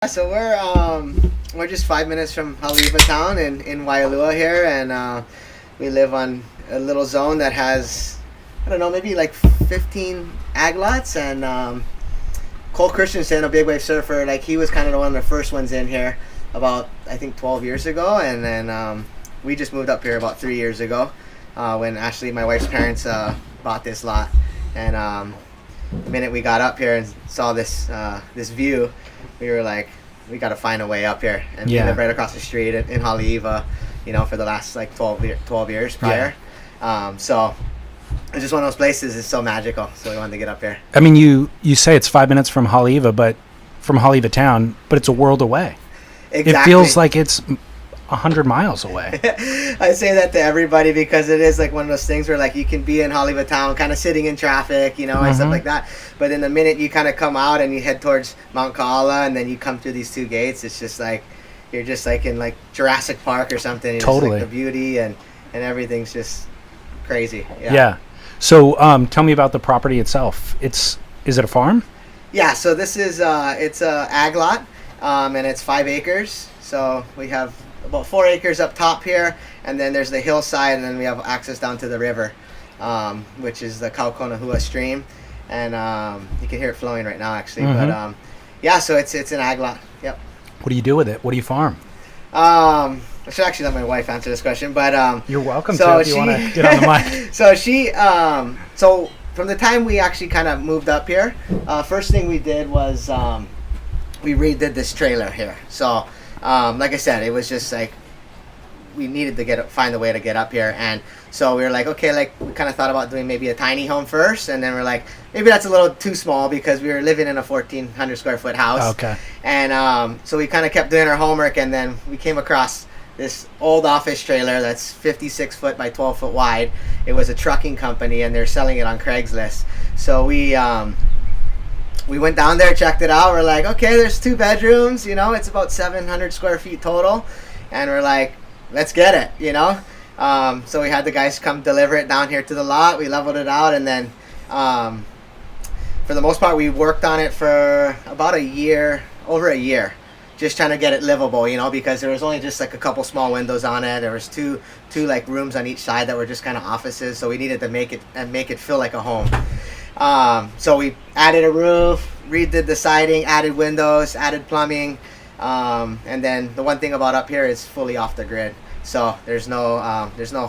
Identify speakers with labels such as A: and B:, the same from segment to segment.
A: So we're just 5 minutes from Haleiwa town in Waialua here, and we live on a little zone that has, I don't know, maybe like 15 ag lots. And Cole Christensen, a big wave surfer, like he was kind of one of the first ones in here about, I think, 12 years ago. And then we just moved up here about 3 years ago when Ashley, my wife's parents, bought this lot. And the minute we got up here and saw this view, we were like, we got to find a way up here. And we live right across the street in Haleiwa, for the last like 12 years prior. Right. So it's just one of those places. It's so magical. So we wanted to get up here.
B: I mean, you say it's 5 minutes from Haleiwa, but from Haleiwa town, but it's a world away.
A: Exactly.
B: It feels like it's 100 miles away.
A: I say that to everybody because it is like one of those things where like you can be in Haleiwa town kind of sitting in traffic, and stuff like that. But in the minute you kind of come out and you head towards Mount Kaala and then you come through these two gates, it's just like you're just like in like Jurassic Park or something. It's
B: totally.
A: Like the beauty and everything's just crazy.
B: Yeah. So tell me about the property itself. Is it a farm?
A: Yeah. So this is it's a ag lot, and it's 5 acres. So we have about 4 acres up top here, and then there's the hillside, and then we have access down to the river, which is the Kaukonahua stream, and you can hear it flowing right now actually. But so it's an ag lot. Yep.
B: What do you do with it? What do you farm?
A: I should actually let my wife answer this question, but
B: you're welcome to if you want to get on the mic.
A: So she so from the time we actually kind of moved up here, first thing we did was we redid this trailer here. So like I said, it was just like we needed to find a way to get up here, and so we were like, okay, like we kind of thought about doing maybe a tiny home first, and then we're like, maybe that's a little too small because we were living in a 1,400 square foot house.
B: Okay.
A: And so we kind of kept doing our homework, and then we came across this old office trailer that's 56 foot by 12 foot wide. It was a trucking company, and they're selling it on Craigslist. So we went down there, checked it out. We're like, okay, there's 2 bedrooms, it's about 700 square feet total. And we're like, let's get it, So we had the guys come deliver it down here to the lot. We leveled it out. And then for the most part, we worked on it for about over a year, just trying to get it livable, because there was only just like a couple small windows on it. There was two like rooms on each side that were just kind of offices. So we needed to make it feel like a home. So we added a roof, redid the siding, added windows, added plumbing, and then the one thing about up here is fully off the grid. So there's no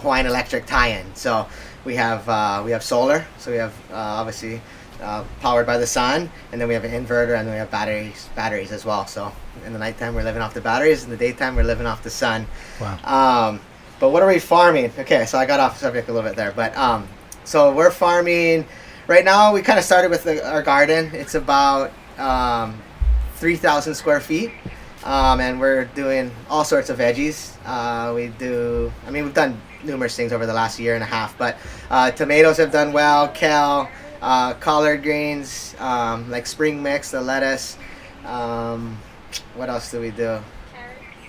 A: Hawaiian Electric tie-in. So we have solar. So we have obviously powered by the sun, and then we have an inverter, and then we have batteries as well. So in the nighttime we're living off the batteries, in the daytime we're living off the sun.
B: Wow.
A: But what are we farming? Okay, so I got off the subject a little bit there, but so we're farming. Right now, we kind of started with our garden. It's about 3,000 square feet, and we're doing all sorts of veggies. We've done numerous things over the last year and a half, but tomatoes have done well, kale, collard greens, like spring mix, the lettuce. What else do we do?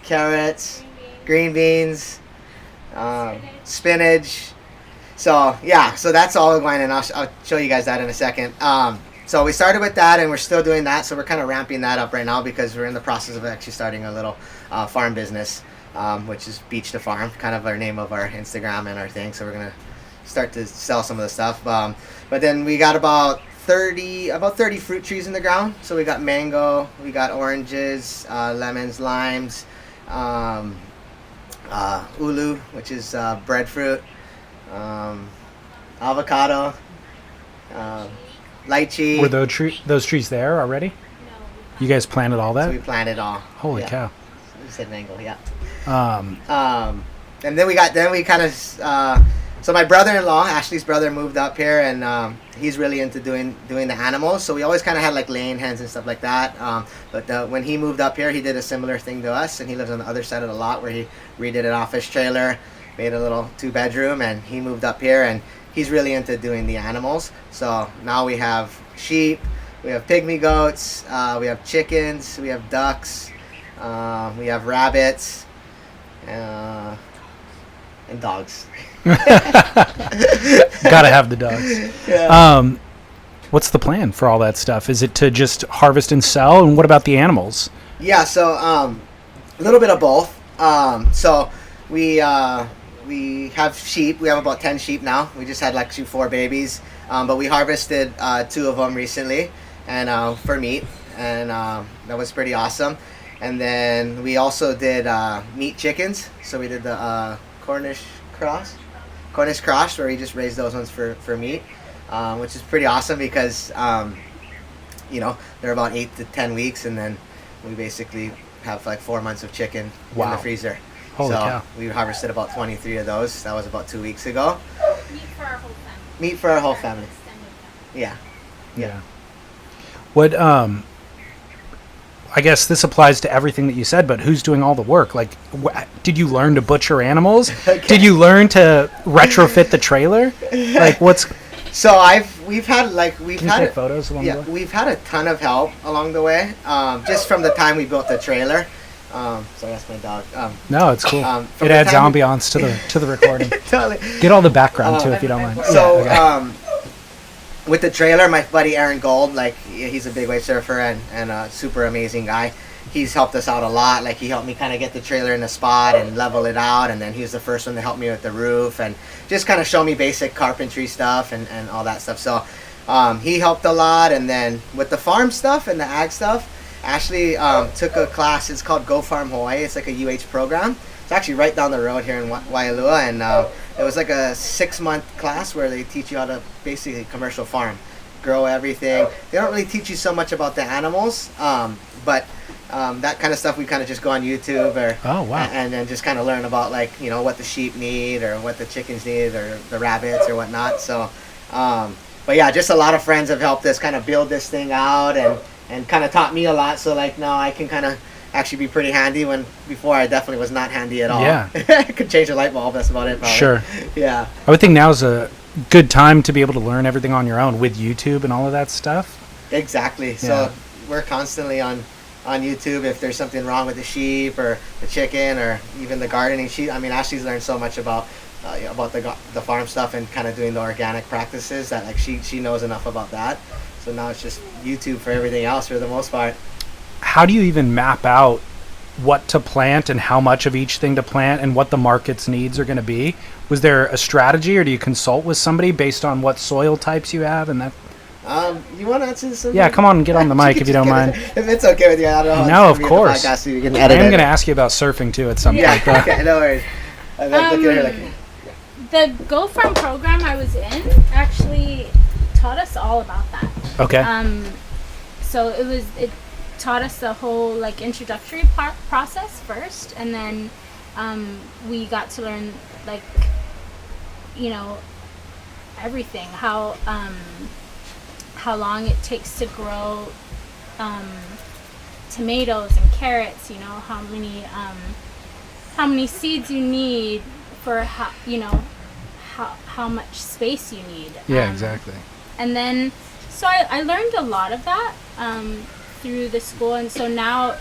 A: Carrots, green beans, spinach. So that's all going, and I'll show you guys that in a second. So we started with that, and we're still doing that. So we're kind of ramping that up right now because we're in the process of actually starting a little farm business, which is Beach to Farm, kind of our name of our Instagram and our thing. So we're gonna start to sell some of the stuff. But then we got about 30 fruit trees in the ground. So we got mango, we got oranges, lemons, limes, ulu, which is breadfruit. Avocado, lychee.
B: Were those trees there already? No. You guys planted all that?
A: So we planted all.
B: Holy cow!
A: You said mango, yeah. And then we kind of. So my brother-in-law, Ashley's brother, moved up here, and he's really into doing the animals. So we always kind of had like laying hens and stuff like that. But when he moved up here, he did a similar thing to us, and he lives on the other side of the lot where he redid an office trailer. Made a little 2-bedroom, and he moved up here, and he's really into doing the animals. So now we have sheep, we have pygmy goats, we have chickens, we have ducks, we have rabbits, and dogs.
B: Gotta have the dogs.
A: Yeah.
B: What's the plan for all that stuff? Is it to just harvest and sell? And what about the animals?
A: Yeah, so a little bit of both. So we have sheep. We have about 10 sheep now. We just had like 4 babies, but we harvested 2 of them recently, and for meat, and that was pretty awesome. And then we also did meat chickens. So we did the cross, Cornish cross, where we just raised those ones for meat, which is pretty awesome because they're about 8 to 10 weeks, and then we basically have like 4 months of chicken in the freezer.
B: Holy
A: so
B: cow.
A: we harvested about 23 of those. That was about 2 weeks ago.
C: Meat for our whole family.
A: Meat for our whole family.
C: Extended family.
A: Yeah.
B: Yeah. What I guess this applies to everything that you said, but who's doing all the work? Like, did you learn to butcher animals?
A: Okay.
B: Did you learn to retrofit the trailer? Like, what's...
A: So we've had
B: Can you take photos along the way?
A: we've had a ton of help along the way. Just from the time we built the trailer. Sorry, that's my dog.
B: No, it's cool.
A: from
B: It
A: the
B: adds
A: time
B: ambiance to the recording.
A: Totally.
B: Get all the background too, if you don't mind.
A: So,
B: Yeah, okay.
A: with the trailer, my buddy Aaron Gold, like he's a big wave surfer and a super amazing guy. He's helped us out a lot. Like he helped me kind of get the trailer in the spot and level it out, and then he was the first one to help me with the roof and just kind of show me basic carpentry stuff and all that stuff. So he helped a lot, and then with the farm stuff and the ag stuff, Ashley took a class. It's called Go Farm Hawaii. It's like a UH program. It's actually right down the road here in Waialua, and it was like a 6-month class where they teach you how to basically commercial farm, grow everything. They don't really teach you so much about the animals, but that kind of stuff we kind of just go on YouTube and then just kind of learn about like what the sheep need or what the chickens need or the rabbits or whatnot. So, but yeah, just a lot of friends have helped us kind of build this thing out and kind of taught me a lot. So like now I can kind of actually be pretty handy when before I definitely was not handy at all.
B: Yeah.
A: I could change a light bulb. That's about it. Probably.
B: Sure.
A: Yeah.
B: I would think now's a good time to be able to learn everything on your own with YouTube and all of that stuff.
A: Exactly.
B: Yeah.
A: So we're constantly on YouTube if there's something wrong with the sheep or the chicken or even the gardening. Ashley's learned so much about the farm stuff and kind of doing the organic practices that like she knows enough about that. So now it's just YouTube for everything else for the most part.
B: How do you even map out what to plant and how much of each thing to plant and what the market's needs are going to be? Was there a strategy, or do you consult with somebody based on what soil types you have and that?
A: You want to answer this?
B: Yeah, come on and get on the mic if you don't mind.
A: If it's okay with you, I don't know.
B: No, of course.
A: Podcast, so you can
B: I
A: edit
B: am
A: it.
B: going to ask you about surfing too at some
A: Yeah.
B: point. Though.
A: Okay. No worries. Look at her like.
C: The Go Farm program I was in actually taught us all about that.
B: Okay.
C: So it taught us the whole like introductory process first, and then we got to learn like everything, how long it takes to grow tomatoes and carrots, how many seeds you need for how much space you need.
B: Yeah, exactly.
C: And then so I learned a lot of that through the school, and so now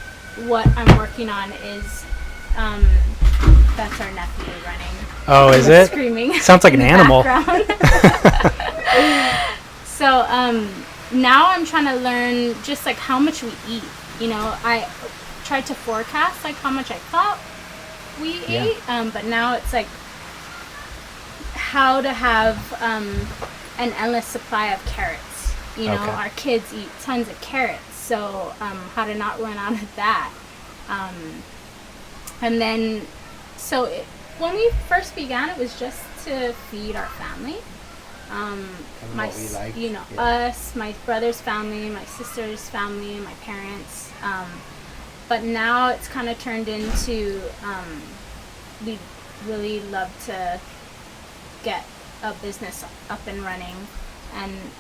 C: what I'm working on is that's our nephew running.
B: Oh, is it?
C: Screaming.
B: Sounds like an animal.
C: So now I'm trying to learn just like how much we eat. I tried to forecast like how much I thought we ate, but now it's like how to have an endless supply of carrots. Okay. Our kids eat tons of carrots, so how to not run out of that. And then, when we first began, it was just to feed our family. Us, my brother's family, my sister's family, my parents. But now it's kind of turned into, we really love to get a business up and running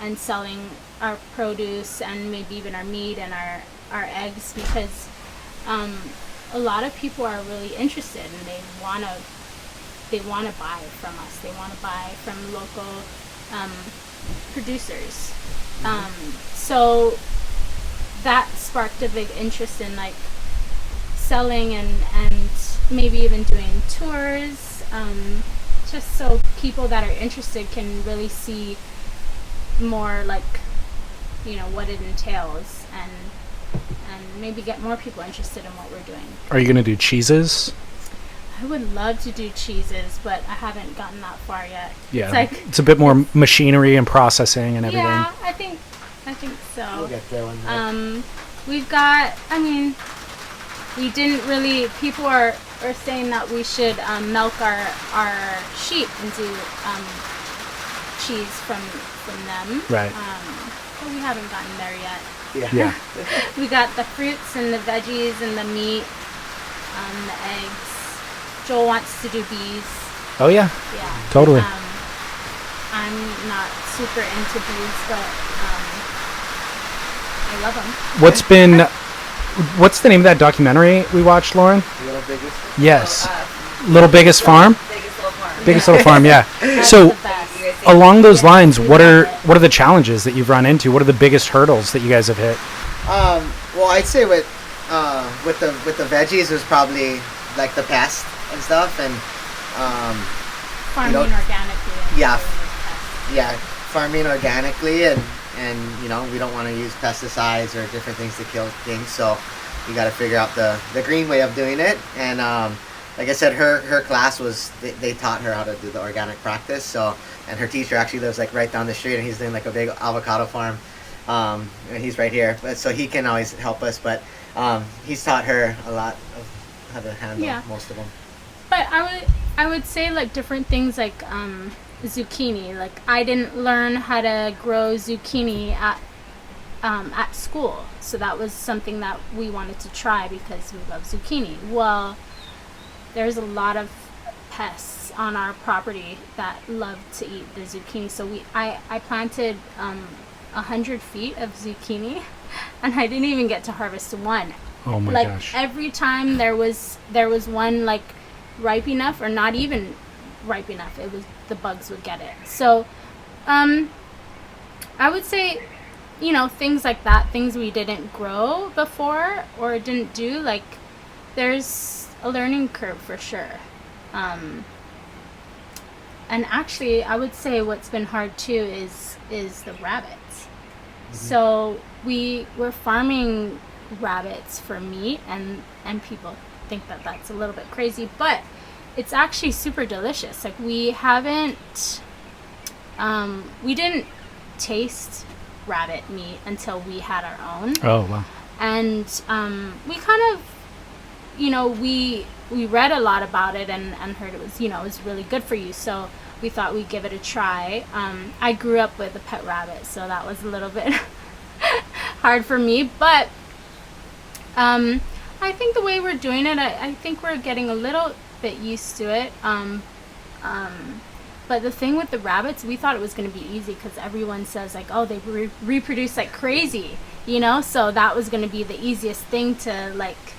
C: and selling our produce and maybe even our meat and our eggs, because a lot of people are really interested and they want to buy from us. They want to buy from local producers. So that sparked a big interest in like selling and maybe even doing tours, just so people that are interested can really see more like what it entails and and maybe get more people interested in what we're doing.
B: Are you going to do cheeses?
C: I would love to do cheeses, but I haven't gotten that far yet.
B: Yeah, it's a bit more machinery and processing and everything.
C: Yeah, I think so.
A: We'll get there one day.
C: We've got, I mean, we didn't really, people are saying that we should milk our sheep and do cheese from them.
B: Right.
C: But we haven't gotten there yet.
B: Yeah.
C: We got the fruits and the veggies and the meat, the eggs. Joel wants to do bees.
B: Oh, yeah.
C: Yeah.
B: Totally.
C: I'm not super into bees, but I love them.
B: What's the name of that documentary we watched, Lauren?
A: Little Biggest?
B: Yes. Little Biggest Farm?
D: Biggest Little Farm.
B: Biggest Little Farm, yeah.
C: That's
B: So
C: the best.
B: along those lines, what are the challenges that you've run into? What are the biggest hurdles that you guys have hit?
A: Well, I'd say with the veggies was probably like the pest and stuff, and
C: Farming
A: know,
C: organically.
A: yeah.
C: Is
A: yeah, farming organically, and we don't want to use pesticides or different things to kill things, so you got to figure out the green way of doing it. And like I said, her class was they taught her how to do the organic practice. So, and her teacher actually lives like right down the street, and he's doing like a big avocado farm, and he's right here, but so he can always help us. But he's taught her a lot of how to handle most of them.
C: But I would say like different things like zucchini. Like I didn't learn how to grow zucchini at school, so that was something that we wanted to try because we love zucchini. Well, there's a lot of pests on our property that love to eat the zucchini. So I planted 100 feet of zucchini, and I didn't even get to harvest one.
B: Oh my
C: like,
B: gosh!
C: Every time there was one like ripe enough, or not even ripe enough, the bugs would get it. So I would say, things like that, things we didn't grow before or didn't do, like there's a learning curve for sure. And actually I would say what's been hard too is the rabbits. Mm-hmm. So we're farming rabbits for meat, and people think that that's a little bit crazy, but it's actually super delicious. Like we didn't taste rabbit meat until we had our own.
B: Oh wow!
C: And we kind of, we read a lot about it and heard it was, it was really good for you. So we thought we'd give it a try. I grew up with a pet rabbit, so that was a little bit hard for me, but I think the way we're doing it, I think we're getting a little bit used to it. But the thing with the rabbits, we thought it was going to be easy because everyone says like, oh, they reproduce like crazy, so that was going to be the easiest thing to like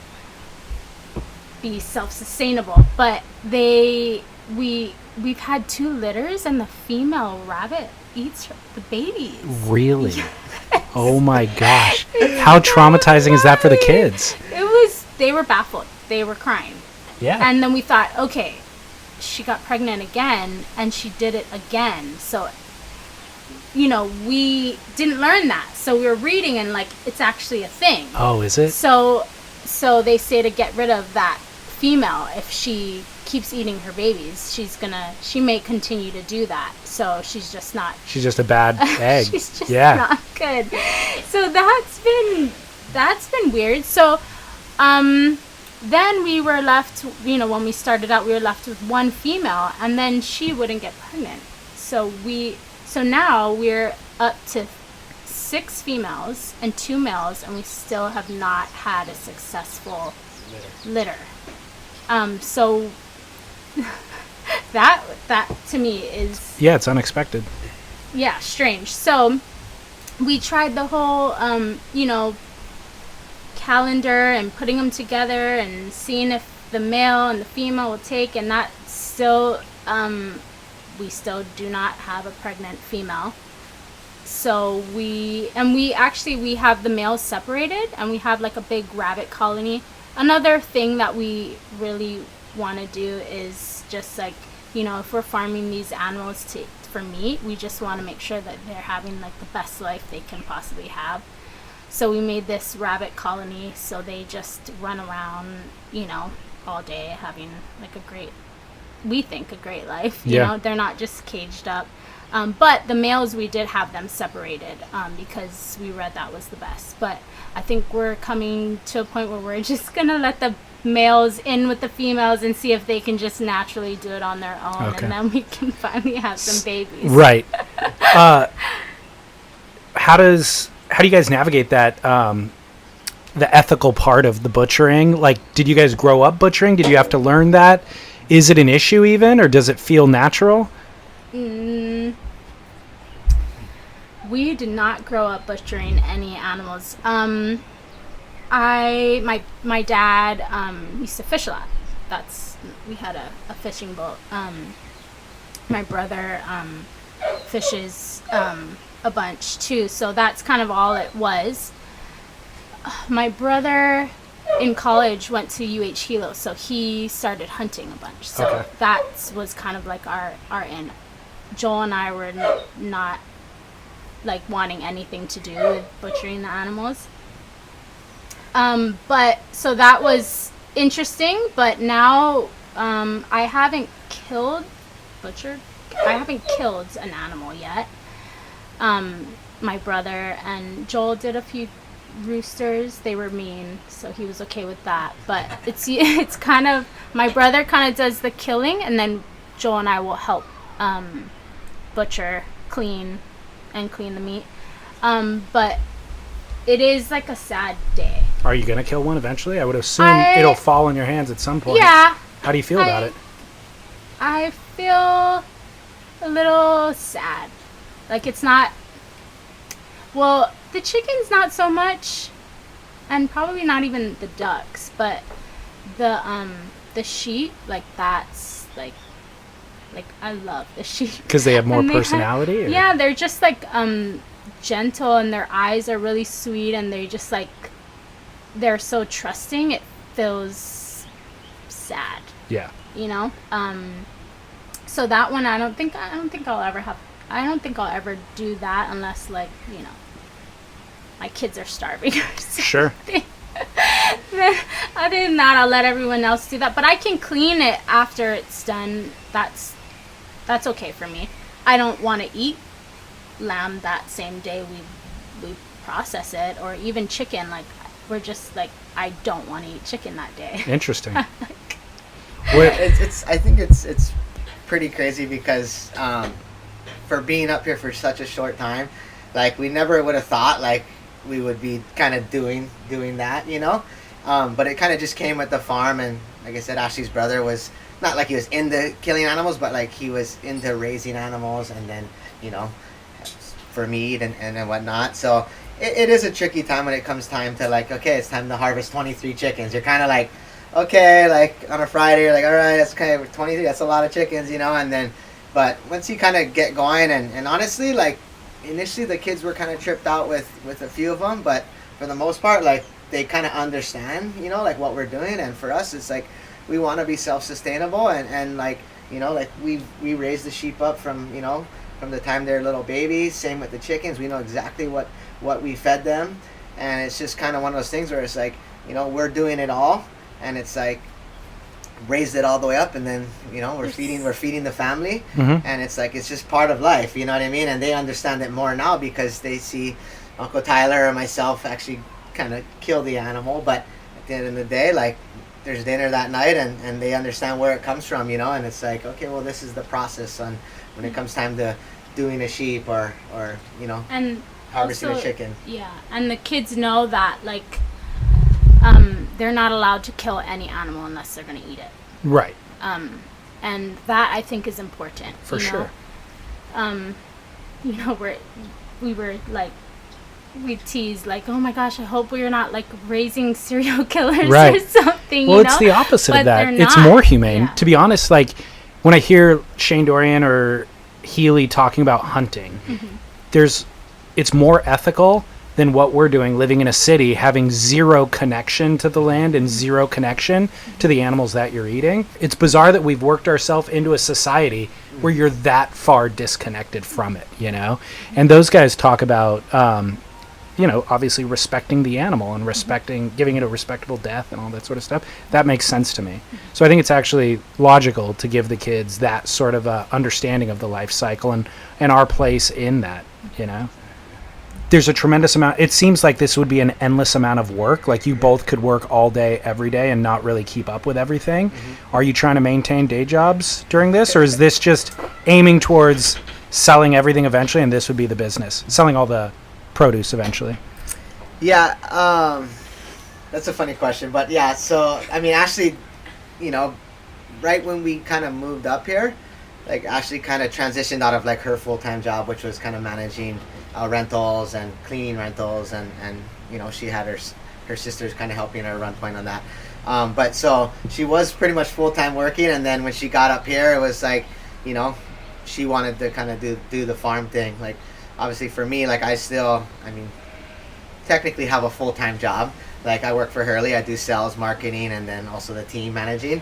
C: be self-sustainable. But we've had 2 litters, and the female rabbit eats the babies.
B: Really? Oh my gosh! How traumatizing is that for the kids?
C: They were baffled. They were crying.
B: Yeah.
C: And then we thought, okay, she got pregnant again, and she did it again. So, we didn't learn that. So we were reading, and like, it's actually a thing.
B: Oh, is it?
C: So they say to get rid of that female. If she keeps eating her babies, she may continue to do that. So she's just a bad egg. She's just not good. So that's been weird. So then we were left, when we started out, we were left with 1 female, and then she wouldn't get pregnant. So now we're up to 6 females and 2 males, and we still have not had a successful litter. So that to me is...
B: Yeah, it's unexpected.
C: Yeah, strange. So we tried the whole, calendar and putting them together and seeing if the male and the female will take, and that still, we still do not have a pregnant female. So we have the males separated, and we have like a big rabbit colony. Another thing that we really want to do is just like, if we're farming these animals for meat, we just want to make sure that they're having like the best life they can possibly have. So we made this rabbit colony, so they just run around, all day having like we think a great life. You know, they're not just caged up. But the males, we did have them separated because we read that was the best. But I think we're coming to a point where we're just going to let the males in with the females and see if they can just naturally do it on their own.
B: Okay.
C: And then we can finally have some babies.
B: Right. How do you guys navigate that, the ethical part of the butchering? Like, did you guys grow up butchering? Did you have to learn that? Is it an issue even, or does it feel natural?
C: We did not grow up butchering any animals. My dad used to fish a lot. We had a fishing boat. My brother fishes a bunch too, so that's kind of all it was. My brother in college went to UH Hilo, so he started hunting a bunch. So that was kind of like our end. Joel and I were not like wanting anything to do with butchering the animals. But so that was interesting, but now I haven't killed an animal yet. My brother and Joel did a few roosters. They were mean, so he was okay with that. But it's kind of, my brother kind of does the killing, and then Joel and I will help butcher, clean the meat. But it is like a sad day.
B: Are you gonna kill one eventually? I would assume it'll fall in your hands at some point.
C: Yeah.
B: How do you feel about it?
C: I feel a little sad. Like, it's not, well, the chickens not so much, and probably not even the ducks, but the sheep, like, that's like I love the sheep
B: Because they have more personality?
C: Yeah, they're just like gentle, and their eyes are really sweet, and they're just like, they're so trusting. It feels sad.
B: Yeah.
C: So that one, I don't think I'll ever do that unless, like, my kids are starving or something.
B: Sure.
C: Other than that, I'll let everyone else do that. But I can clean it after it's done. That's okay for me. I don't want to eat lamb that same day we process it, or even chicken. Like, we're just like, I don't want to eat chicken that day.
B: Interesting.
A: I think it's pretty crazy because for being up here for such a short time, like, we never would have thought like we would be kind of doing that, but it kind of just came with the farm. And like I said, Ashley's brother was not like he was into killing animals, but like he was into raising animals, and then for meat and whatnot. So it is a tricky time when it comes time to, like, okay, it's time to harvest 23 chickens. You're kind of like, okay, like on a Friday, you're like, all right, that's kind of 23, that's a lot of chickens, and then, but once you kind of get going, and honestly, like, initially the kids were kind of tripped out with a few of them, but for the most part, like, they kind of understand, like, what we're doing. And for us, it's like, we want to be self-sustainable, and like, like, we raise the sheep up from the time they're little babies. Same with the chickens. We know exactly what we fed them, and it's just kind of one of those things where it's like, we're doing it all. And it's like, raised it all the way up, and then we're feeding the family.
B: Mm-hmm.
A: And it's like, it's just part of life, you know what I mean? And they understand it more now because they see Uncle Tyler or myself actually kind of kill the animal. But at the end of the day, like, there's dinner that night, and they understand where it comes from, and it's like, okay, well, this is the process on when it comes time to doing a sheep or
C: and
A: harvesting
C: also,
A: a chicken.
C: Yeah, and the kids know that, like, they're not allowed to kill any animal unless they're going to eat it.
B: Right.
C: And that, I think, is important.
B: For sure.
C: We were like, we teased, like, oh my gosh, I hope we're not like raising serial killers
B: right.
C: or something.
B: Well, it's the opposite of that. It's more humane.
C: Yeah.
B: To be honest, like, when I hear Shane Dorian or Healy talking about hunting,
C: Mm-hmm.
B: It's more ethical than what we're doing, living in a city, having zero connection to the land and zero connection to the animals that you're eating. It's bizarre that we've worked ourselves into a society where you're that far disconnected from it, And those guys talk about, obviously respecting the animal and giving it a respectable death and all that sort of stuff. That makes sense to me. So I think it's actually logical to give the kids that sort of understanding of the life cycle and our place in that, There's a tremendous amount. It seems like this would be an endless amount of work. Like you both could work all day, every day, and not really keep up with everything. Mm-hmm. Are you trying to maintain day jobs during this, or is this just aiming towards selling everything eventually, and this would be the business, selling all the produce eventually?
A: Yeah, that's a funny question, but yeah. So I mean, Ashley, right when we kind of moved up here, like Ashley kind of transitioned out of like her full-time job, which was kind of managing rentals and cleaning rentals, and she had her sisters kind of helping her run point on that. But so she was pretty much full-time working, and then when she got up here, it was like, she wanted to kind of do the farm thing. Like obviously for me, like technically have a full-time job. Like I work for Hurley, I do sales, marketing, and then also the team managing.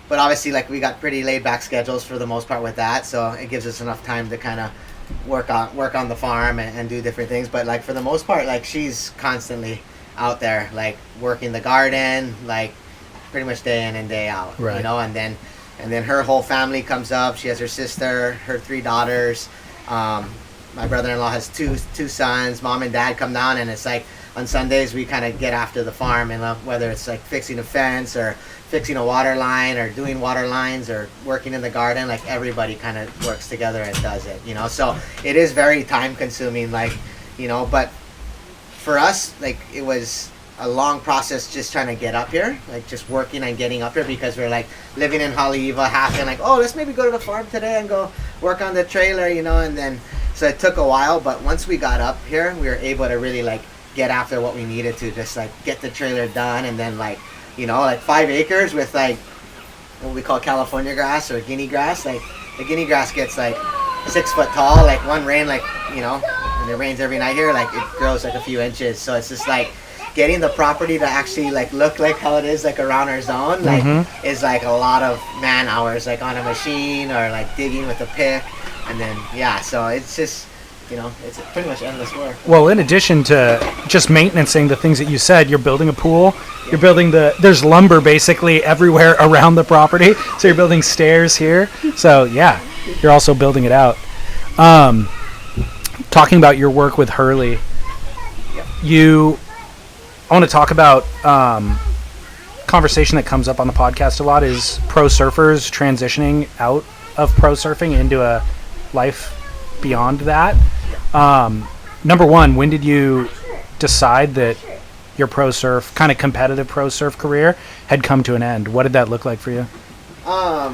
A: But obviously like we got pretty laid back schedules for the most part with that, so it gives us enough time to kind of work on the farm and do different things. But like for the most part, like she's constantly out there like working the garden, like pretty much day in and day out.
B: Right.
A: And then her whole family comes up. She has her sister, her 3 daughters. My brother-in-law has two sons. Mom and dad come down, and it's like on Sundays we kind of get after the farm, and whether it's like fixing a fence or fixing a water line or doing water lines or working in the garden, like everybody kind of works together and does it, so it is very time consuming, but for us, like it was a long process just trying to get up here, like just working and getting up here, because we're like living in Haleiwa, half and like, oh, let's maybe go to the farm today and go work on the trailer, and then so it took a while, but once we got up here, we were able to really like get after what we needed to, just like get the trailer done, and then like 5 acres with like what we call California grass or guinea grass. Like the guinea grass gets like 6 foot tall, like one rain, like and it rains every night here, like it grows like a few inches. So it's just like getting the property to actually like look like how it is like around our zone, like is like a lot of man hours, like on a machine or like digging with a pick, and then so it's just it's pretty much endless work.
B: Well, in addition to just maintaining the things that you said, you're building a pool, you're building there's lumber basically everywhere around the property, so you're building stairs here. So yeah, you're also building it out. Talking about your work with Hurley, I want to talk about conversation that comes up on the podcast a lot is pro surfers transitioning out of pro surfing into a life beyond that. Number one, when did you decide that your kind of competitive pro surf career had come to an end? What did that look like for you?
A: Well,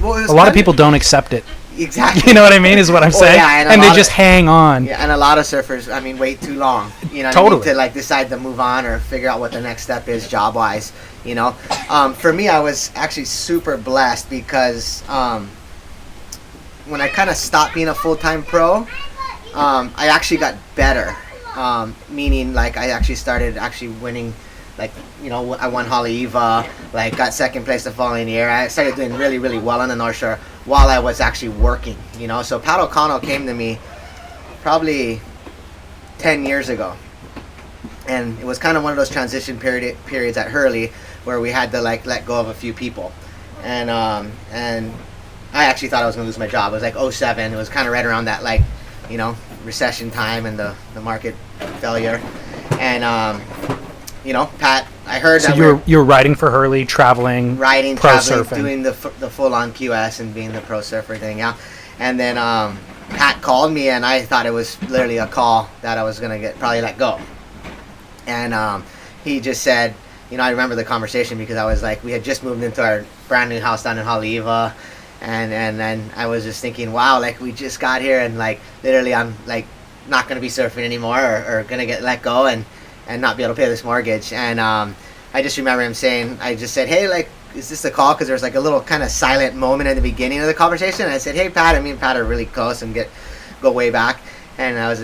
B: a lot of people don't accept it.
A: Exactly.
B: You know what I mean, is what I'm saying?
A: Yeah,
B: and they just hang on.
A: Yeah, and a lot of surfers, wait too long.
B: Totally.
A: To like decide to move on or figure out what the next step is job-wise. For me, I was actually super blessed because when I kind of stopped being a full-time pro, I actually got better. Meaning, like, I actually started winning. Like, I won Haleiwa, like, got second place the following year. I started doing really, really well on the North Shore while I was actually working, So Pat O'Connell came to me probably 10 years ago. And it was kind of one of those transition periods at Hurley where we had to, like, let go of a few people. And I actually thought I was going to lose my job. It was like 2007. It was kind of right around that, like, recession time and the market failure. And, Pat, I heard
B: so
A: that
B: you were riding for Hurley, traveling,
A: surfing, doing the full-on QS and being the pro surfer thing, yeah. And then Pat called me, and I thought it was literally a call that I was going to get probably let go. And he just said, I remember the conversation because I was like, we had just moved into our brand new house down in Haleiwa. And then I was just thinking, wow, like we just got here and like literally I'm like not going to be surfing anymore or going to get let go and not be able to pay this mortgage. And I just remember him saying, I just said, hey, like, is this the call? Because there was like a little kind of silent moment at the beginning of the conversation. And I said, hey, Pat, me and Pat are really close and go way back. And I was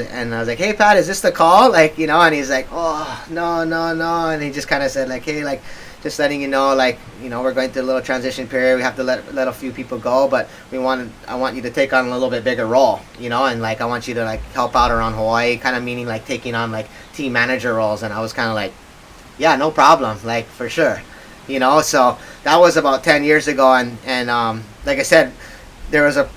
A: like, hey Pat, is this the call? Like, you know, and he's like, oh no, and he just kind of said like, hey, like, just letting you know, like, you know, we're going through a little transition period. We have to let a few people go, but I want you to take on a little bit bigger role, you know, and like I want you to like help out around Hawaii, kind of meaning like taking on like team manager roles. And I was kind of like, yeah, no problem, like for sure, you know. So that was about 10 years ago, and like I said, there was a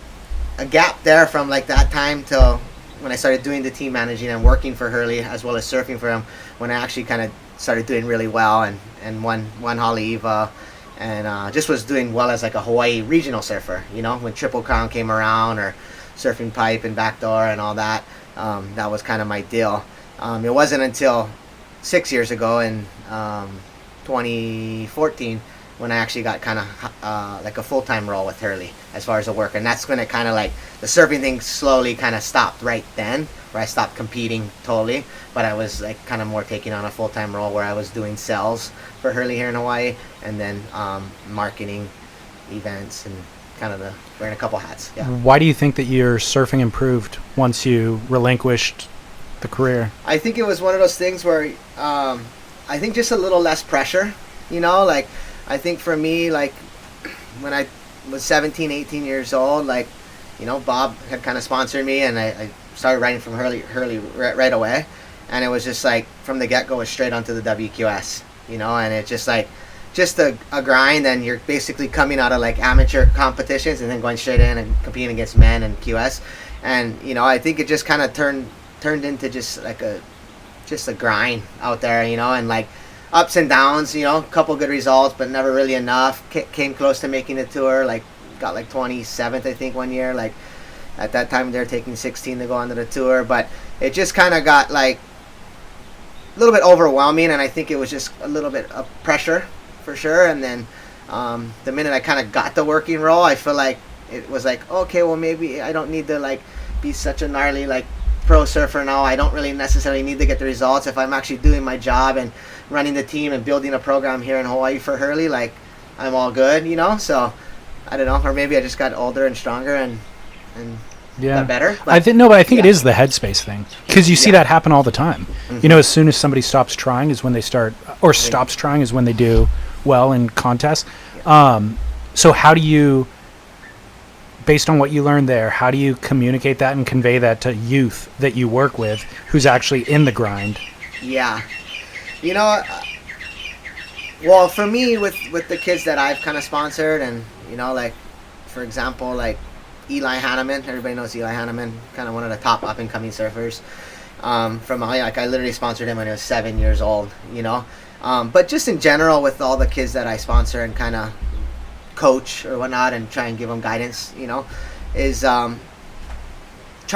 A: gap there from like that time till when I started doing the team managing and working for Hurley as well as surfing for him, when I actually kind of started doing really well and won Haleiwa, and just was doing well as like a Hawaii regional surfer, you know, when Triple Crown came around, or surfing pipe and backdoor and all that. That was kind of my deal. It wasn't until 6 years ago in 2014 when I actually got kind of like a full-time role with Hurley as far as the work. And that's when it kind of like the surfing thing slowly kind of stopped right then, where I stopped competing totally, but I was like kind of more taking on a full-time role where I was doing sales for Hurley here in Hawaii, and then marketing events, and kind of wearing a couple hats. Yeah.
B: Why do you think that your surfing improved once you relinquished the career?
A: I think it was one of those things where I think just a little less pressure, you know, like I think for me, like when I was 17, 18 years old, like, you know, Bob had kind of sponsored me, and I started riding from Hurley right away, and it was just like from the get-go was straight onto the WQS, you know, and it's just like just a grind, and you're basically coming out of like amateur competitions and then going straight in and competing against men and QS, and you know, I think it just kind of turned into just like a grind out there, you know, and like ups and downs, you know, a couple good results, but never really enough. Came close to making the tour, like got like 27th, I think, one year. Like at that time, they were taking 16 to go onto the tour, but it just kind of got like a little bit overwhelming, and I think it was just a little bit of pressure for sure. And then the minute I kind of got the working role, I feel like it was like, okay, well, maybe I don't need to like be such a gnarly like pro surfer now. I don't really necessarily need to get the results if I'm actually doing my job and running the team and building a program here in Hawaii for Hurley. Like, I'm all good, you know. So I don't know, or maybe I just got older and stronger and got better. But,
B: I think it is the headspace thing, because you see that happen all the time. Mm-hmm. You know, as soon as somebody stops trying is when they start, or stops trying is when they do well in contests. So how do you, based on what you learned there, how do you communicate that and convey that to youth that you work with who's actually in the grind?
A: Yeah. You know, well, for me, with the kids that I've kind of sponsored, and, you know, like, for example, like Eli Hanneman, everybody knows Eli Hanneman, kind of one of the top up-and-coming surfers from like, I literally sponsored him when he was 7 years old, you know. But just in general, with all the kids that I sponsor and kind of coach or whatnot and try and give them guidance, you know, is trying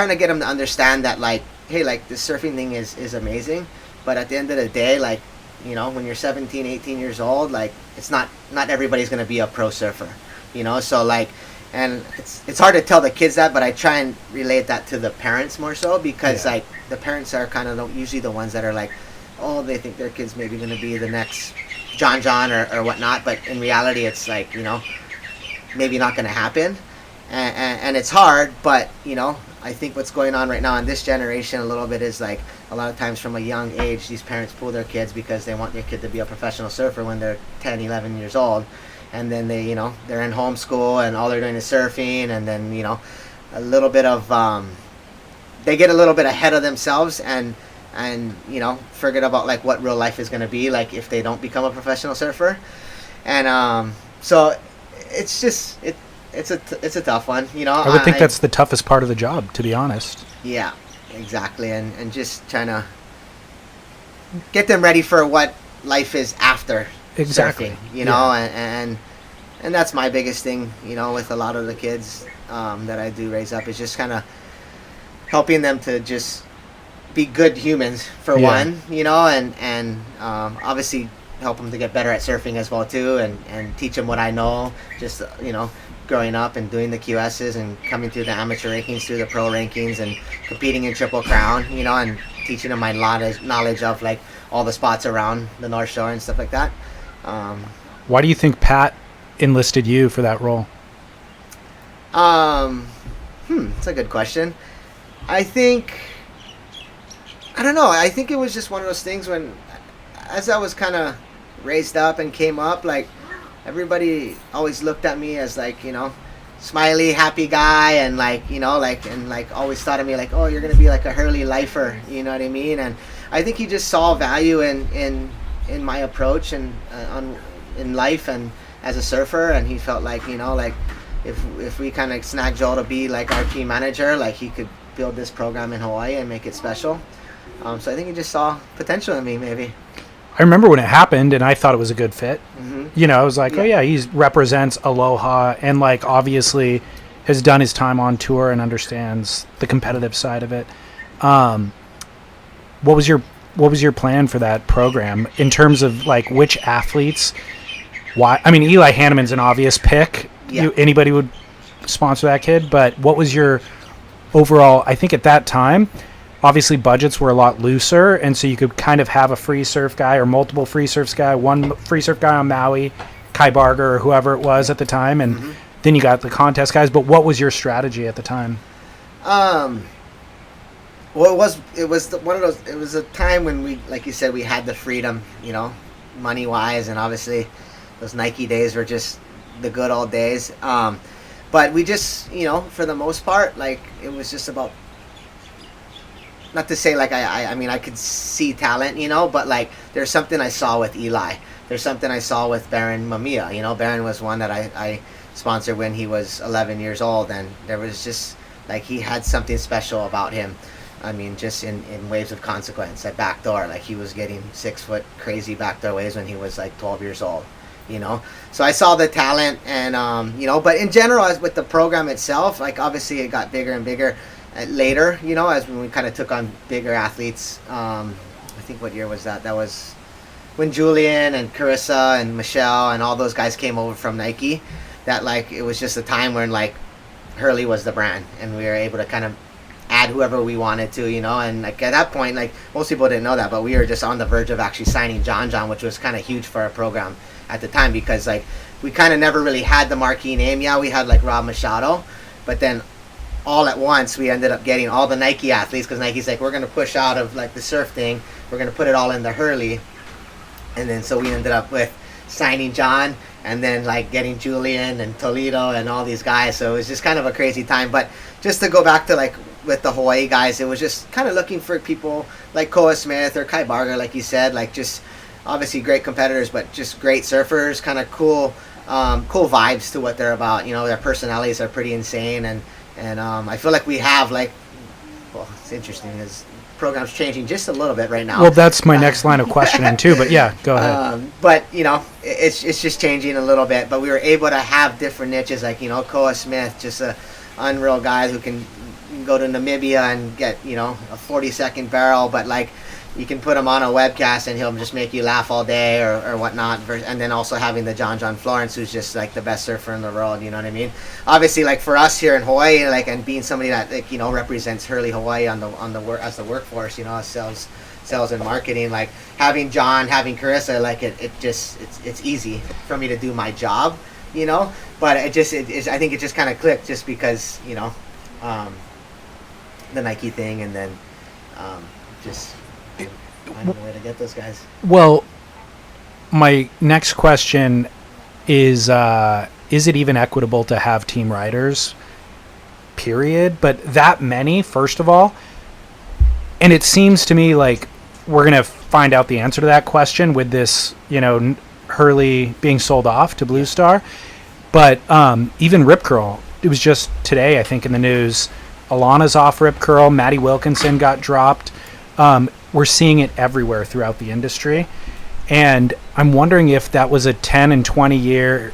A: to get them to understand that, like, hey, like, this surfing thing is amazing, but at the end of the day, like, you know, when you're 17, 18 years old, like, it's not everybody's going to be a pro surfer, you know. So like, and it's hard to tell the kids that, but I try and relate that to the parents more so, because like the parents are kind of usually the ones that are like, oh, they think their kid's maybe going to be the next John or whatnot, but in reality it's like, you know, maybe not going to happen, and it's hard. But, you know, I think what's going on right now in this generation a little bit is like, a lot of times from a young age, these parents pull their kids because they want their kid to be a professional surfer when they're 10, 11 years old, and then they, you know, they're in homeschool and all they're doing is surfing, and then, you know, a little bit of they get a little bit ahead of themselves and you know, forget about like what real life is going to be like if they don't become a professional surfer. And so it's just it's a tough one, you know.
B: I would think that's the toughest part of the job, to be honest.
A: Yeah, exactly. And just trying to get them ready for what life is after surfing, you know. And that's my biggest thing, you know, with a lot of the kids that I do raise up, is just kind of helping them to just be good humans for one, you know, and obviously help them to get better at surfing as well too, and teach them what I know, just, you know, growing up and doing the QSs and coming through the amateur rankings, through the pro rankings, and competing in Triple Crown, you know, and teaching them my knowledge of like all the spots around the North Shore and stuff like that.
B: Why do you think Pat enlisted you for that role?
A: That's a good question. I think, I don't know. I think it was just one of those things when, as I was kind of raised up and came up, like everybody always looked at me as like, smiley, happy guy, and like, and always thought of me like, oh, you're gonna be like a Hurley lifer, you know what I mean? And I think he just saw value in my approach and in life and as a surfer, and he felt like, like if we kind of snagged Joel to be like our team manager, like he could build this program in Hawaii and make it special. So I think he just saw potential in me, maybe.
B: I remember when it happened, and I thought it was a good fit.
A: Mm-hmm.
B: I was like, oh yeah, he represents Aloha, and like obviously has done his time on tour and understands the competitive side of it. What was your plan for that program in terms of like which athletes? Why? I mean, Eli Hanneman's an obvious pick.
A: Yeah.
B: Anybody would sponsor that kid, but what was your overall? I think at that time, obviously budgets were a lot looser, and so you could kind of have a free surf guy or multiple free surfs guy, one free surf guy on Maui, Kai Barger or whoever it was at the time, and then you got the contest guys. But what was your strategy at the time?
A: Well, it was one of those. It was a time when we, like you said, we had the freedom, money wise, and obviously those Nike days were just the good old days. But we just, for the most part, like it was just about. Not to say like I mean I could see talent, but like there's something I saw with Eli. There's something I saw with Baron Mamiya. Baron was one that I sponsored when he was 11 years old, and there was just like he had something special about him. I mean, just in waves of consequence at backdoor, like he was getting 6 foot crazy backdoor waves when he was like 12 years old. So I saw the talent, and but in general, as with the program itself, like obviously it got bigger and bigger. Later, as when we kind of took on bigger athletes. I think what year was that? That was when Julian and Carissa and Michelle and all those guys came over from Nike. That like it was just a time when like Hurley was the brand, and we were able to kind of add whoever we wanted to, and like at that point, like most people didn't know that, but we were just on the verge of actually signing John, which was kind of huge for our program at the time, because like we kind of never really had the marquee name. Yeah, we had like Rob Machado, but then all at once we ended up getting all the Nike athletes, because Nike's like, we're going to push out of like the surf thing, we're going to put it all in the Hurley, and then so we ended up with signing John, and then like getting Julian and Toledo and all these guys. So it was just kind of a crazy time. But just to go back to like with the Hawaii guys, it was just kind of looking for people like Koa Smith or Kai Barger, like you said, like just obviously great competitors, but just great surfers, kind of cool vibes to what they're about. Their personalities are pretty insane, and I feel like we have like, well, it's interesting because the program's changing just a little bit right now.
B: Well, that's my next line of questioning too, but yeah, go ahead.
A: But it's just changing a little bit. But we were able to have different niches, like Koa Smith, just a unreal guy who can go to Namibia and get a 40-second barrel, but like you can put him on a webcast and he'll just make you laugh all day or whatnot. And then also having the John Florence, who's just like the best surfer in the world. You know what I mean? Obviously, like for us here in Hawaii, like, and being somebody that like, represents Hurley Hawaii on the work as the workforce, as sales and marketing, like having John, having Carissa, like it's easy for me to do my job, But I think it just kind of clicked just because the Nike thing, and then just. I don't know where to get those guys.
B: Well, my next question is it even equitable to have team riders, period? But that many, first of all, and it seems to me like we're going to find out the answer to that question with this, Hurley being sold off to Blue Star. But even Rip Curl, it was just today, I think, in the news, Alana's off Rip Curl, Maddie Wilkinson got dropped. We're seeing it everywhere throughout the industry. And I'm wondering if that was a 10 and 20 year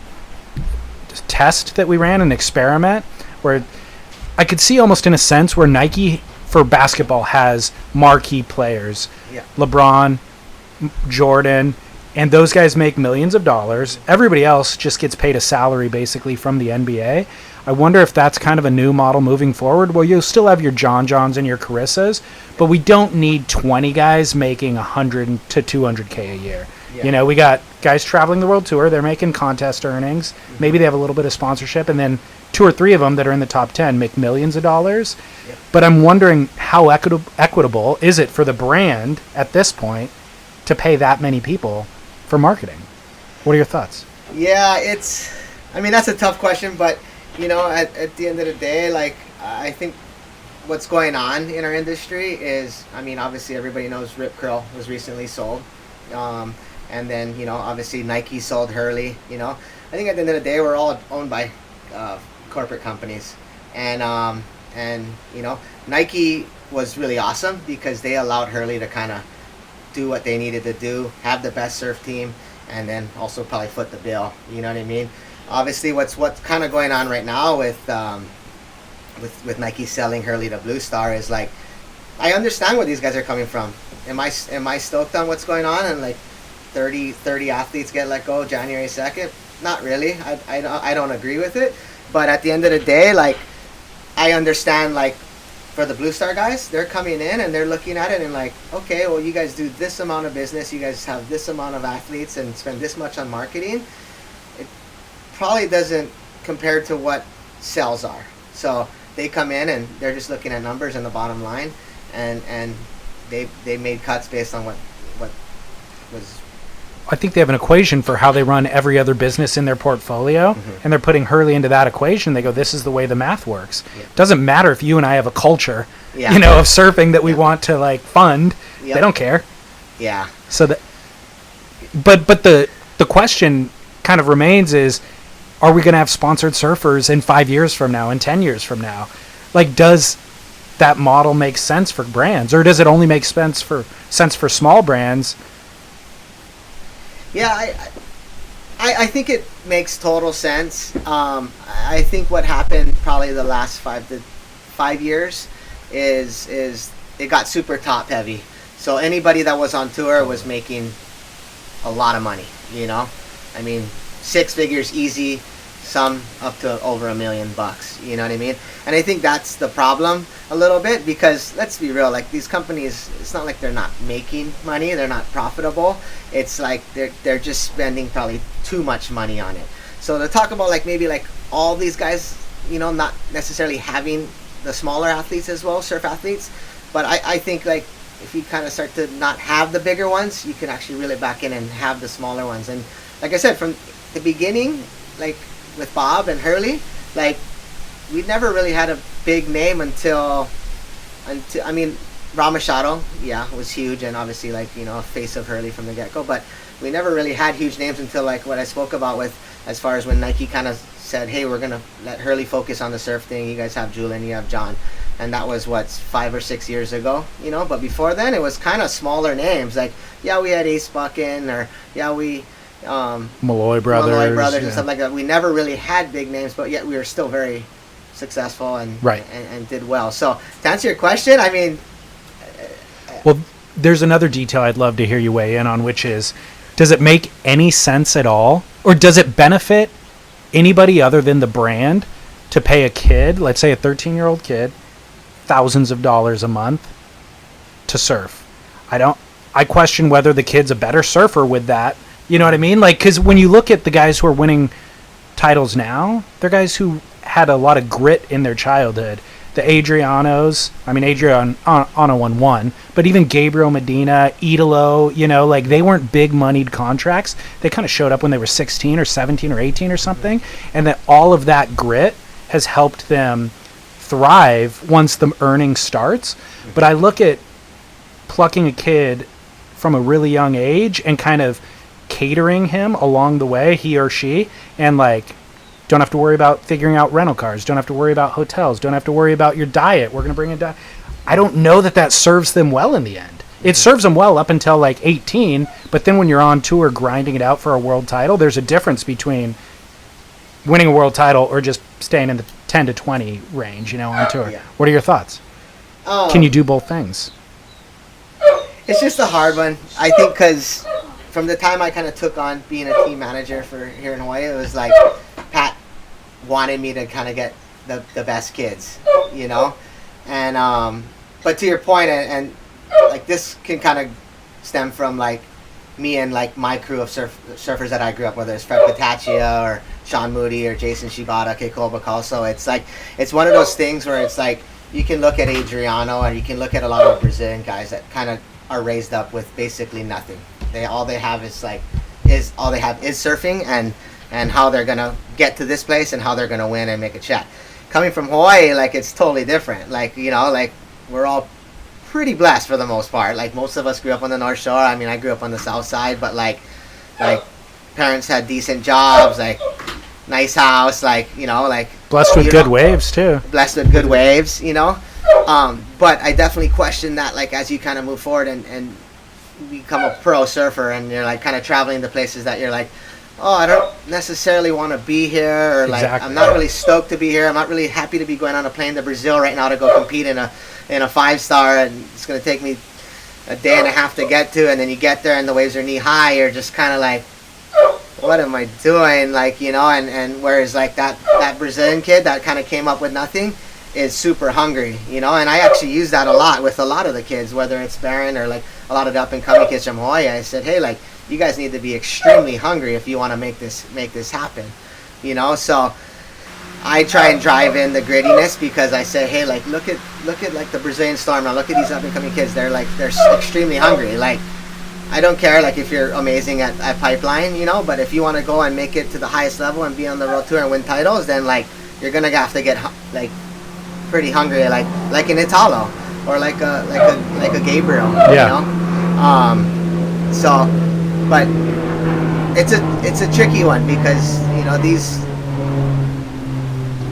B: test that we ran, an experiment, where I could see almost in a sense where Nike for basketball has marquee players.
A: Yeah.
B: LeBron, Jordan, and those guys make millions of dollars. Everybody else just gets paid a salary basically from the NBA. I wonder if that's kind of a new model moving forward, where you'll still have your Johns and your Carissas, but we don't need 20 guys making 100 to 200K a year.
A: Yeah.
B: We got guys traveling the world tour. They're making contest earnings. Maybe they have a little bit of sponsorship, and then 2 or 3 of them that are in the top 10 make millions of dollars.
A: Yep.
B: But I'm wondering how equitable is it for the brand at this point to pay that many people for marketing? What are your thoughts?
A: Yeah, that's a tough question, but at the end of the day, like, I think what's going on in our industry is, obviously everybody knows Rip Curl was recently sold, and then obviously Nike sold Hurley. I think at the end of the day we're all owned by corporate companies, and Nike was really awesome because they allowed Hurley to kind of do what they needed to do, have the best surf team, and then also probably foot the bill. You know what I mean? Obviously, what's kind of going on right now with Nike selling Hurley to Blue Star is like, I understand where these guys are coming from. Am I stoked on what's going on? And like 30 athletes get let go January 2nd? Not really. I don't agree with it. But at the end of the day, like, I understand, like, for the Blue Star guys, they're coming in and they're looking at it and like, okay, well, you guys do this amount of business, you guys have this amount of athletes and spend this much on marketing. It probably doesn't compare to what sales are. So they come in and they're just looking at numbers and the bottom line, and they made cuts based on what was.
B: I think they have an equation for how they run every other business in their portfolio, and they're putting Hurley into that equation. They go, this is the way the math works. Yeah. Doesn't matter if you and I have a culture, of surfing that we want to like fund. Yep. They don't care.
A: Yeah.
B: So that, but the question kind of remains is, are we going to have sponsored surfers in 5 years from now, in 10 years from now? Like, does that model make sense for brands, or does it only make sense for small brands?
A: Yeah, I think it makes total sense. I think what happened probably the last 5 years is it got super top heavy. So anybody that was on tour was making a lot of money. 6 figures easy, some up to over $1 million. You know what I mean? And I think that's the problem a little bit, because let's be real, like, these companies, it's not like they're not making money, they're not profitable. It's like they're just spending probably too much money on it. So to talk about like maybe like all these guys, not necessarily having the smaller athletes as well, surf athletes, but I think like if you kind of start to not have the bigger ones, you can actually reel it back in and have the smaller ones. And like I said, from the beginning, like with Bob and Hurley, like, we never really had a big name until Ramachado, was huge, and obviously like, a face of Hurley from the get-go, but we never really had huge names until like what I spoke about with, as far as when Nike kind of said, hey, we're gonna let Hurley focus on the surf thing, you guys have Julian, you have John, and that was 5 or 6 years ago, but before then it was kind of smaller names, like, we had Ace Buckin, or we
B: Malloy Brothers
A: and stuff like that. We never really had big names, but yet we were still very successful and did well. So to answer your question,
B: well, there's another detail I'd love to hear you weigh in on, which is, does it make any sense at all, or does it benefit anybody other than the brand to pay a kid, let's say a 13-year-old kid, thousands of dollars a month to surf? I question whether the kid's a better surfer with that. You know what I mean? Like, because when you look at the guys who are winning titles now, they're guys who had a lot of grit in their childhood. The Adriano won one, but even Gabriel Medina, Idolo, like, they weren't big moneyed contracts. They kind of showed up when they were 16 or 17 or 18 or something, and that all of that grit has helped them thrive once the earning starts. But I look at plucking a kid from a really young age and kind of catering him along the way, he or she, and like, don't have to worry about figuring out rental cars, don't have to worry about hotels, don't have to worry about your diet, we're going to bring a diet. I don't know that serves them well in the end. It serves them well up until like 18, but then when you're on tour grinding it out for a world title, there's a difference between winning a world title or just staying in the 10 to 20 range, on tour. What are your thoughts? Can you do both things?
A: It's just a hard one, I think, because from the time I kind of took on being a team manager for here in Hawaii, it was like Pat wanted me to kind of get the best kids, and but to your point, and like, this can kind of stem from like me and like my crew of surfers that I grew up with, whether it's Fred Patachia or Sean Moody or Jason Shibata, Keiko Bakalso. It's like, it's one of those things where it's like, you can look at Adriano and you can look at a lot of Brazilian guys that kind of are raised up with basically nothing. All they have is surfing and how they're gonna get to this place and how they're gonna win and make a check. Coming from Hawaii, like, it's totally different. Like, you know, like, we're all pretty blessed for the most part. Like, most of us grew up on the North Shore. I mean, I grew up on the South Side, but like parents had decent jobs, like nice house, like, you know, like
B: blessed with good waves too.
A: Blessed with good waves, you know. But I definitely question that, like, as you kind of move forward and become a pro surfer, and you're like kind of traveling to places that you're like, oh, I don't necessarily want to be here, or like, I'm not really stoked to be here. I'm not really happy to be going on a plane to Brazil right now to go compete in a 5-star, and it's going to take me a day and a half to get to, and then you get there and the waves are knee high. You're just kind of like, what am I doing? Like, you know, and whereas like that Brazilian kid that kind of came up with nothing is super hungry, you know. And I actually use that a lot with a lot of the kids, whether it's Barron or like a lot of the up and coming kids from Hawaii. I said, hey, like, you guys need to be extremely hungry if you want to make this happen, you know. So I try and drive in the grittiness, because I say, hey, like, look at like the Brazilian Storm now. Look at these up and coming kids. They're extremely hungry. Like, I don't care like if you're amazing at pipeline, you know, but if you want to go and make it to the highest level and be on the world tour and win titles, then like you're gonna have to get like pretty hungry, like an Italo or like a Gabriel,
B: yeah.
A: You know. So, but it's a tricky one, because, you know,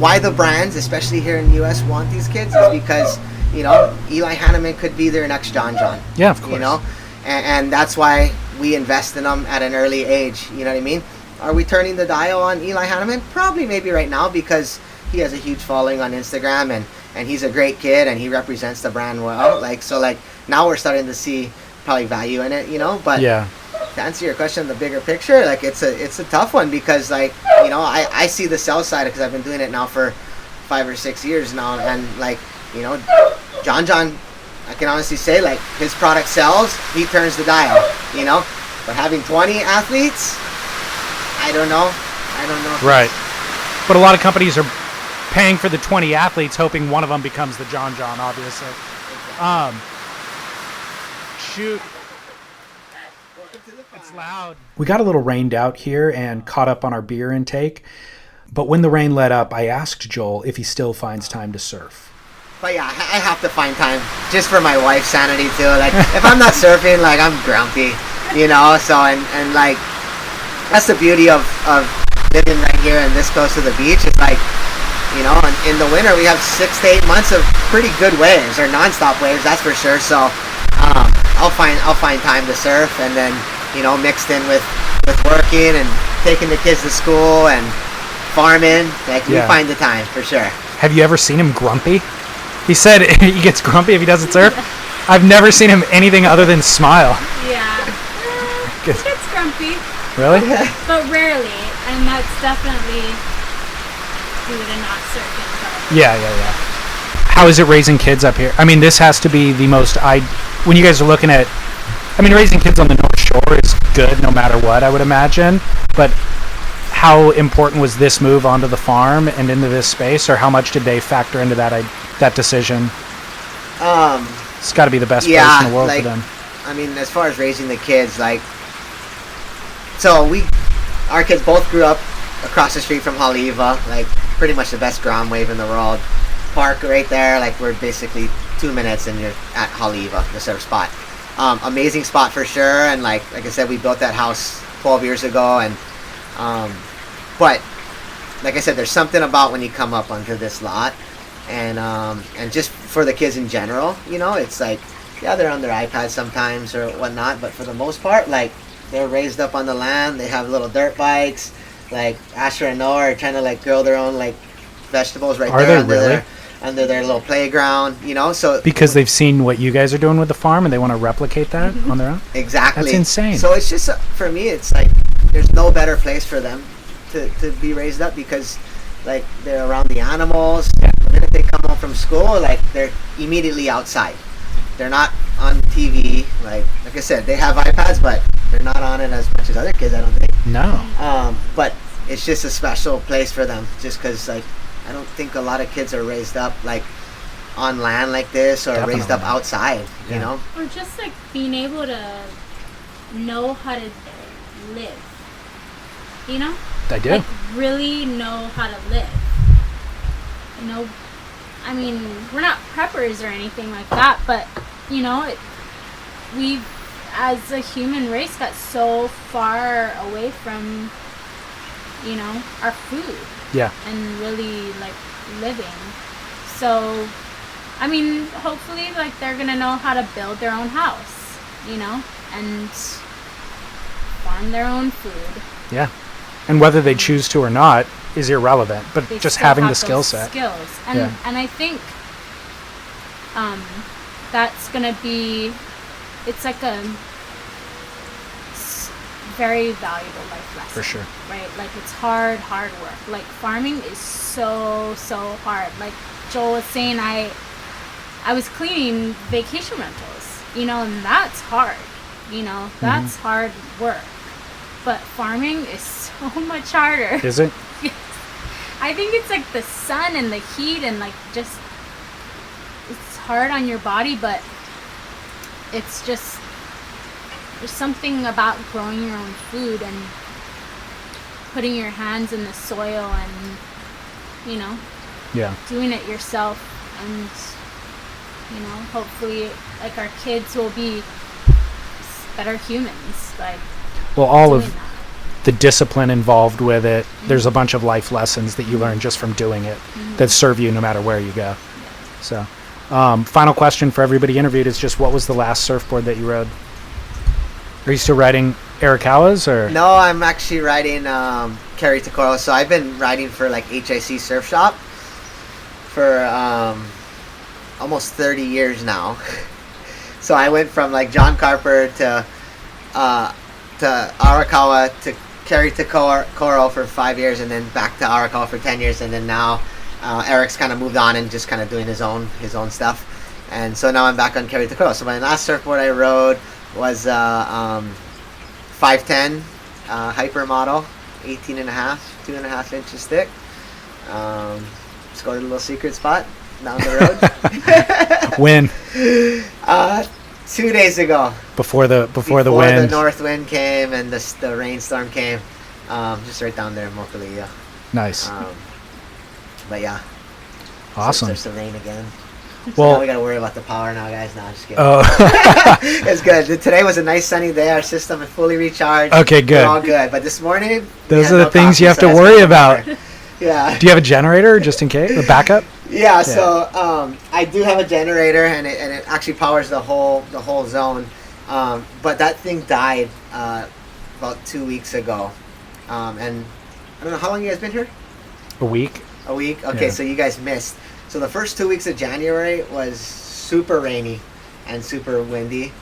A: why the brands, especially here in the U.S., want these kids is because, you know, Eli Hanneman could be their next John.
B: Yeah, of course.
A: You know, and that's why we invest in them at an early age. You know what I mean? Are we turning the dial on Eli Hanneman? Probably, maybe right now, because he has a huge following on Instagram, and he's a great kid, and he represents the brand well. Like, so like now we're starting to see probably value in it, you know. But
B: yeah,
A: to answer your question, the bigger picture, like, it's a tough one, because, like, you know, I see the sell side, because I've been doing it now for 5 or 6 years now, and like, you know, John, I can honestly say, like, his product sells, he turns the dial, you know. But having 20 athletes, I don't know.
B: Right. But a lot of companies are paying for the 20 athletes, hoping one of them becomes the John, obviously. Shoot. It's loud. We got a little rained out here and caught up on our beer intake. But when the rain let up, I asked Joel if he still finds time to surf.
A: But yeah, I have to find time just for my wife's sanity too. Like, if I'm not surfing, like, I'm grumpy, you know. So and like, that's the beauty of living right here in this close to the beach. It's like, you know, in the winter we have 6 to 8 months of pretty good waves, or nonstop waves, that's for sure. So I'll find time to surf, and then, you know, mixed in with working and taking the kids to school and farming, like, we find the time for sure.
B: Have you ever seen him grumpy? He said he gets grumpy if he doesn't surf. I've never seen him anything other than smile.
C: Yeah. He gets grumpy.
B: Really?
C: But rarely. And that's definitely due to not surfing. But
B: Yeah. How is it raising kids up here? I mean, this has to be the most... when you guys are looking at... I mean, raising kids on the North Shore is good no matter what, I would imagine. But how important was this move onto the farm and into this space, or how much did they factor into that decision? It's got to be the best place in the world, like, for them.
A: I mean, as far as raising the kids, like, so our kids both grew up across the street from Haleiwa, like, pretty much the best ground wave in the world. Park right there, like, we're basically 2 minutes and you're at Haleiwa, the surf spot. Amazing spot for sure, and like I said, we built that house 12 years ago, and but like I said, there's something about when you come up onto this lot, and just for the kids in general, you know, it's like, yeah, they're on their iPads sometimes or whatnot, but for the most part, like, they're raised up on the land. They have little dirt bikes. Like, Asher and Noah are trying to like grow their own like vegetables right there under their little playground, you know. So
B: because they've seen what you guys are doing with the farm and they want to replicate that on their own.
A: Exactly.
B: That's insane.
A: So it's just for me, it's like there's no better place for them to be raised up, because like they're around the animals. Yeah. The minute they come home from school, like they're immediately outside. They're not on TV. Like I said, they have iPads, but They're not on it as much as other kids, I don't think.
B: No.
A: But it's just a special place for them, just because like I don't think a lot of kids are raised up like on land like this, or raised up
B: Definitely.
A: outside. You
B: Yeah.
A: know.
C: Or just like being able to know how to live. You know?
B: I do.
C: Like really know how to live. You know, I mean, we're not preppers or anything like that, but you know, we've as a human race got so far away from, you know, our food
B: Yeah.
C: and really like living. So, I mean, hopefully, like they're gonna know how to build their own house, you know, and farm their own food.
B: Yeah. And whether they choose to or not is irrelevant, but
C: They
B: just
C: still
B: having
C: have
B: the skill
C: those
B: set.
C: skills, and
B: Yeah.
C: and I think that's gonna be, it's like a very valuable life lesson.
B: For sure.
C: Right? Like it's hard work. Like farming is so hard. Like Joel was saying, I was cleaning vacation rentals, you know, and that's hard. You know, that's hard work. But farming is so much harder.
B: Is it?
C: I think it's like the sun and the heat and like just, it's hard on your body, but it's just, there's something about growing your own food and putting your hands in the soil and, you know,
B: Yeah.
C: doing it yourself. And, you know, hopefully like our kids will be better humans by
B: Well, all
C: doing
B: of
C: that.
B: the discipline involved with it, there's a bunch of life lessons that you learn just from doing it that serve you no matter where you go. So, final question for everybody interviewed is just, what was the last surfboard that you rode? Are you still riding Arakawas or?
A: No, I'm actually riding Kerry Takoro. So I've been riding for like HIC Surf Shop for almost 30 years now. So I went from like John Carper to Arakawa to Kerry Takoro for 5 years, and then back to Arakawa for 10 years, and then now Eric's kind of moved on and just kind of doing his own stuff. And so now I'm back on Kerry Takoro. So my last surfboard I rode was 510 hyper model, 18 and a half, 2.5 inches thick. Just go to the little secret spot down the road.
B: When?
A: 2 days ago.
B: Before the
A: Before
B: wind.
A: the north wind came and the rainstorm came. Just right down there in Mokulia.
B: Nice.
A: But yeah.
B: Awesome.
A: So it starts to rain again. So
B: Well-
A: now we gotta worry about the power now, guys. No, I'm just kidding.
B: Oh.
A: It's good. Today was a nice sunny day. Our system is fully recharged.
B: Okay, good.
A: We're all good. But this morning, we
B: Those
A: had
B: are the
A: no
B: things you
A: coffee,
B: have
A: so
B: to
A: that's
B: worry
A: kinda
B: about.
A: bummer. Yeah.
B: Do you have a generator just in case? The backup?
A: Yeah, so I do have a generator, and it actually powers the whole zone. But that thing died about 2 weeks ago, and I don't know how long you guys been here.
B: A week?
A: A week. Okay,
B: Yeah.
A: so you guys missed. So the first 2 weeks of January was super rainy and super windy,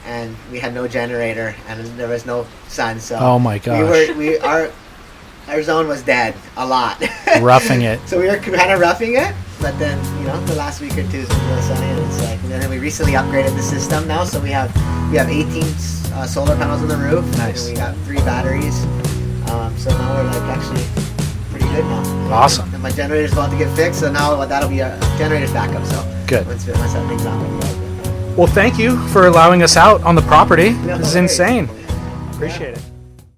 A: and we had no generator and there was no sun. So
B: Oh my gosh.
A: our zone was dead a lot.
B: Roughing it.
A: So we were kind of roughing it, but then the last week or two has been really sunny, and it's like, and then we recently upgraded the system now, so we have 18 solar panels on the roof.
B: Nice.
A: And we got 3 batteries. So now we're like actually pretty good now.
B: Awesome.
A: And my generator's about to get fixed, so now that'll be a generator's backup. So
B: Good.
A: once that thing's on, we'll be all good.
B: Well, thank you for allowing us out on the property.
A: No
B: This is
A: worries.
B: insane. Appreciate it.